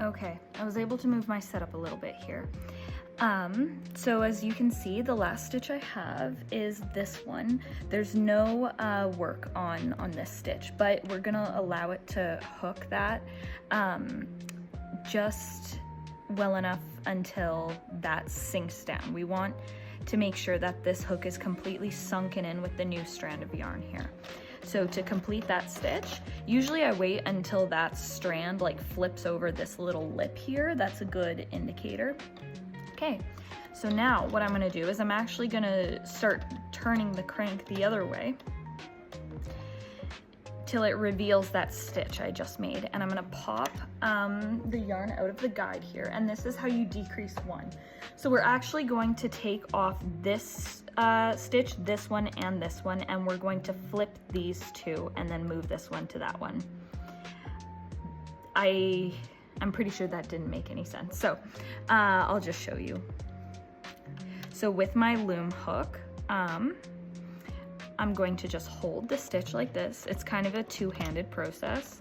Okay, I was able to move my setup a little bit here. So as you can see, the last stitch I have is this one. There's no work on this stitch, but we're gonna allow it to hook that just well enough until that sinks down. We want to make sure that this hook is completely sunken in with the new strand of yarn here. So to complete that stitch, usually I wait until that strand like flips over this little lip here. That's a good indicator. Okay, so now what I'm gonna do is I'm actually gonna start turning the crank the other way till it reveals that stitch I just made. And I'm gonna pop the yarn out of the guide here, and this is how you decrease one. So we're actually going to take off this stitch, this one, and we're going to flip these two and then move this one to that one. I'm pretty sure that didn't make any sense, so I'll just show you. So with my loom hook, I'm going to just hold the stitch like this. It's kind of a two-handed process.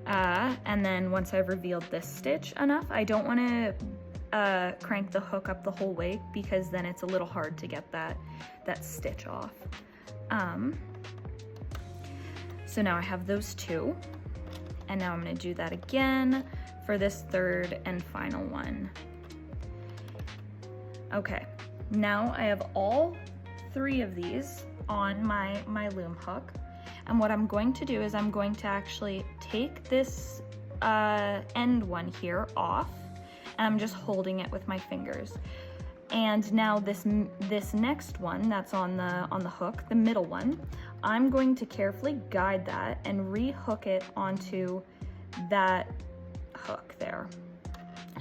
And then once I've revealed this stitch enough, I don't want to crank the hook up the whole way because then it's a little hard to get that stitch off. So now I have those two, and now I'm going to do that again for this third and final one. Okay, now I have all three of these on my loom hook, and what I'm going to do is I'm going to actually take this end one here off, and I'm just holding it with my fingers. And now this next one that's on the hook, the middle one, I'm going to carefully guide that and re-hook it onto that hook there.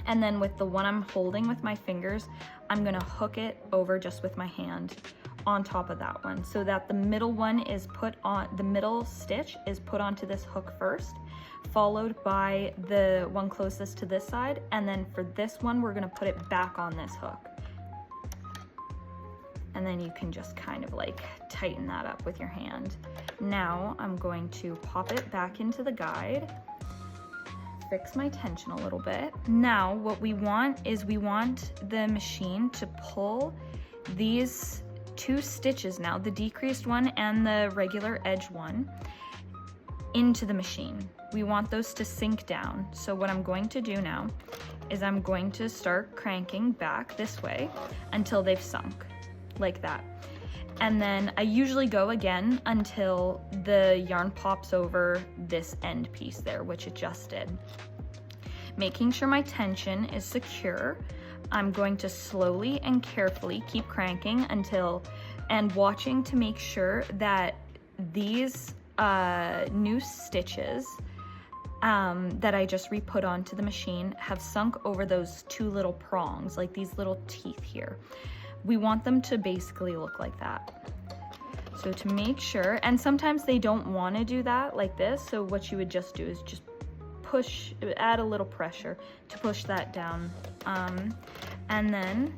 And then with the one I'm holding with my fingers, I'm gonna hook it over just with my hand on top of that one, so that the middle one is put on, the middle stitch is put onto this hook first, followed by the one closest to this side, and then for this one we're gonna put it back on this hook. And then you can just kind of like tighten that up with your hand. Now I'm going to pop it back into the guide, fix my tension a little bit. Now what we want is we want the machine to pull these two stitches now, the decreased one and the regular edge one, into the machine. We want those to sink down. So what I'm going to do now is I'm going to start cranking back this way until they've sunk, like that. And then I usually go again until the yarn pops over this end piece there, which it just did. Making sure my tension is secure, I'm going to slowly and carefully keep cranking until, and watching to make sure that these new stitches that I just re-put onto the machine have sunk over those two little prongs, like these little teeth here. We want them to basically look like that. So to make sure, and sometimes they don't want to do that like this, so what you would just do is just push, add a little pressure to push that down. And then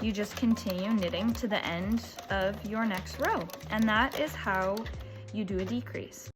you just continue knitting to the end of your next row. And that is how you do a decrease.